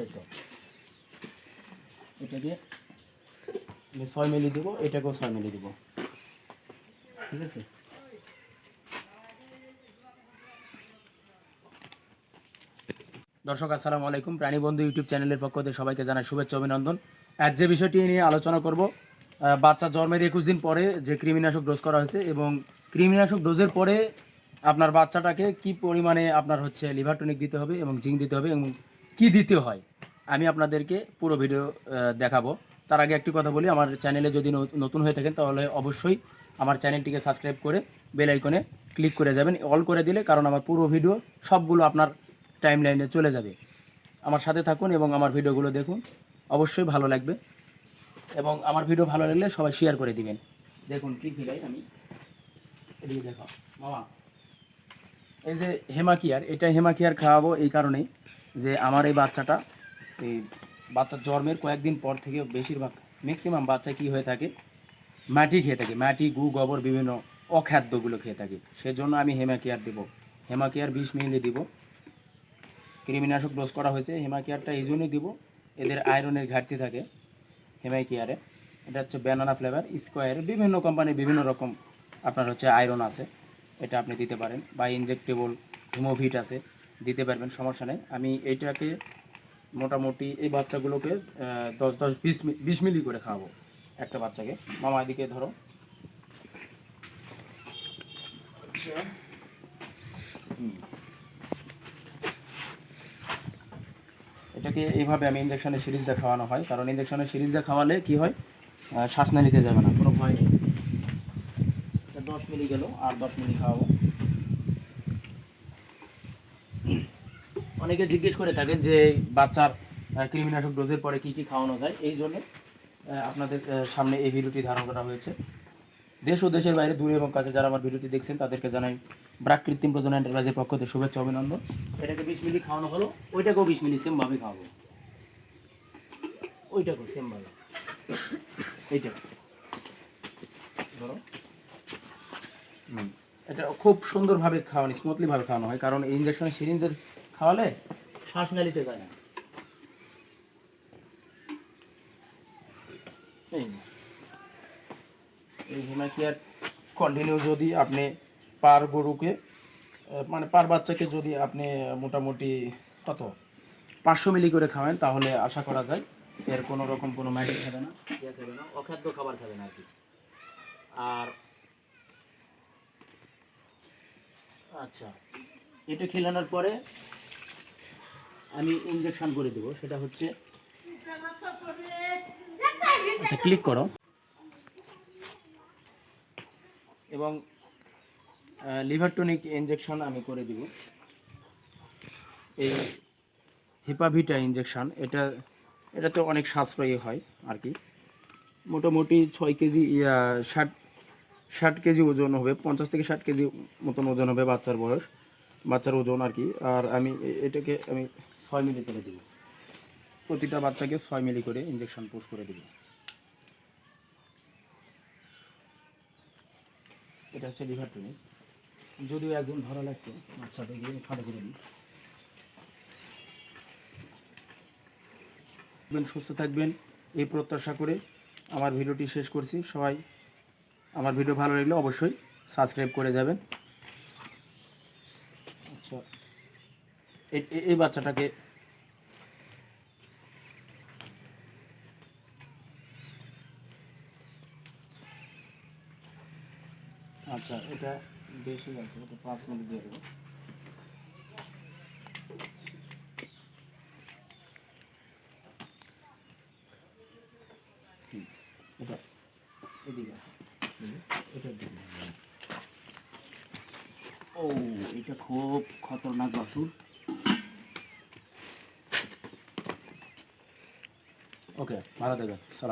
এই তো এটাকে আমি 6 মিলি দেবো, এটাকেও 6 মিলি দেবো, ঠিক আছে। দর্শক আসসালামু আলাইকুম, প্রাণীবন্ধু ইউটিউব চ্যানেলের পক্ষ থেকে সবাইকে জানাই শুভেচ্ছা অভিনন্দন। আজ যে বিষয়টি নিয়ে আলোচনা করব, বাচ্চা জন্মের 21 দিন পরে যে কৃমিনাশক ডোজ করা হয়েছে এবং কৃমিনাশক ডোজের পরে আপনার বাচ্চাটাকে কি পরিমাণে আপনার হচ্ছে লিভার টনিক দিতে হবে এবং জিঙ্ক দিতে হবে এবং কি দিতে হয়, আমি আপনাদেরকে পুরো ভিডিও দেখাবো। তার আগে একটি কথা বলি, আমার চ্যানেলে যদি নতুন হয়ে থাকেন তাহলে অবশ্যই আমার চ্যানেলটিকে সাবস্ক্রাইব করে বেল আইকনে ক্লিক করে যাবেন, অল করে দিলে, কারণ আমার পুরো ভিডিও সবগুলো আপনার টাইম লাইনে চলে যাবে। আমার সাথে থাকুন এবং আমার ভিডিওগুলো দেখুন, অবশ্যই ভালো লাগবে এবং আমার ভিডিও ভালো লাগলে সবাই শেয়ার করে দিবেন। দেখুন কি ফিলাই আমি এদিকে দেখাও মামা, এই যে হেমাকিয়ার, এটা হেমাকিয়ার খাওয়াবো এই কারণেই যে আমার এই বাচ্চাটা, এই বাচ্চার জন্মের কয়েকদিন পর থেকে বেশিরভাগ ম্যাক্সিমাম বাচ্চা কি হয়ে থাকে, মাটি খেয়ে থাকে, মাটি গু গোবর বিভিন্ন অখাদ্যগুলো খেয়ে থাকে, সেজন্য আমি হেমাকিয়ার দেব। হেমাকিয়ার 20 মিলি দিব। কৃমিনাশক ডোজ করা হয়েছে, হেমাকিয়ারটা এই জন্যই দিব, এদের আয়রনের ঘাটতি থাকে হেমাকিয়ারে। এটা হচ্ছে ব্যানানা ফ্লেভার, স্কোয়ার, বিভিন্ন কোম্পানির বিভিন্ন রকম আপনার হচ্ছে আয়রন আছে, এটা আপনি দিতে পারেন, বা ইনজেক্টেবল হিমোভিট আছে, দিতে পারবেন, সমস্যা নেই। আমি এইটাকে মোটামুটি এই বাচ্চাগুলোকে 10-20 মিলি করে খাওয়াবো একটা বাচ্চাকে। মামা এদিকে ধরো। আচ্ছা, এটাকে এইভাবে আমি ইঞ্জেকশনের সিরিজ দিয়ে খাওয়ানো হয়, কারণ ইঞ্জেকশনের সিরিজ দিয়ে খাওয়ালে কী হয়, শ্বাস না নিতে যাবে না, কোনো ভয় নেই। 10 মিলি গেল, আর 10 মিলি খাওয়াবো। অনেকে জিজ্ঞেস করে থাকেন যে বাচ্চার কৃমিনাশক ডোজের পরে কী কী খাওয়ানো যায়, এই জন্য আপনাদের সামনে এই ভিডিওটি ধারণ করা হয়েছে। দেশ ও দেশের বাইরে, দূরে এবং কাছে যারা আমার ভিডিওটি দেখছেন তাদেরকে জানাই ব্রাক কৃত্রিম প্রজনন এন্টারপ্রাইজের পক্ষ থেকে শুভেচ্ছা অভিনন্দন। এটাকে 20 মিলি খাওয়ানো হলো, ওইটাকেও 20 মিলি সেমভাবে খাওয়াবো, ওইটাকেও সেমভাবে, এইটা ধরো। এটা খুব সুন্দরভাবে খাওয়ানো, স্মুথলিভাবে খাওয়ানো হয়, কারণ এই ইঞ্জেকশনের সিরিঞ্জের খাওয়ালে শ্বাস নালিতে যায় না। এই যে এই হিমাকিয়ার কন্টিনিউ যদি আপনি পার গরুকে, মানে পার বাচ্চাকে যদি আপনি মোটামুটি কত 500 মিলি করে খাওয়ান, তাহলে আশা করা যায় এর কোনো রকম কোনো ম্যাডি খাবে না, ইয়ে খাবে না, অখাদ্য খাবার খাবে না আর কি। আর আচ্ছা, এটা খেলানোর পরে আমি ইনজেকশন করে দেবো, সেটা হচ্ছে, আচ্ছা ক্লিক করো, এবং লিভার টনিক ইনজেকশন আমি করে দিব। এই হিপাভিটা ইনজেকশন, এটাতে অনেক সাশ্রয়ী হয় আর কি। মোটামুটি 6 কেজি 60 কেজি ওজন হবে, 50 থেকে 60 কেজি মতন ওজন হবে বাচ্চার ওজন আর কি। আর আমি এটাকে আমি 6 মিলি করে দিব, প্রতিটা বাচ্চাকে 6 মিলি করে ইনজেকশন পুশ করে দিব। এটা হচ্ছে লিভার টনিক, যদিও একজন ভালো লাগতো বাচ্চাটা গিয়ে খাটো করে দিই। সুস্থ থাকবেন এই প্রত্যাশা করে আমার ভিডিওটি শেষ করছি। সবাই আমার ভিডিও ভালো লাগলে অবশ্যই সাবস্ক্রাইব করে যাবেন। আচ্ছা, এই বাচ্চাটাকে আচ্ছা, এটা বেশি আছে, এটা 5 মিনিট দিয়ে দেবো। এটা এদিকে এটা দিকে। ও, এটা খুব খতরনাক বাছুর। ওকে, ভালো থাকবেন, সালাম।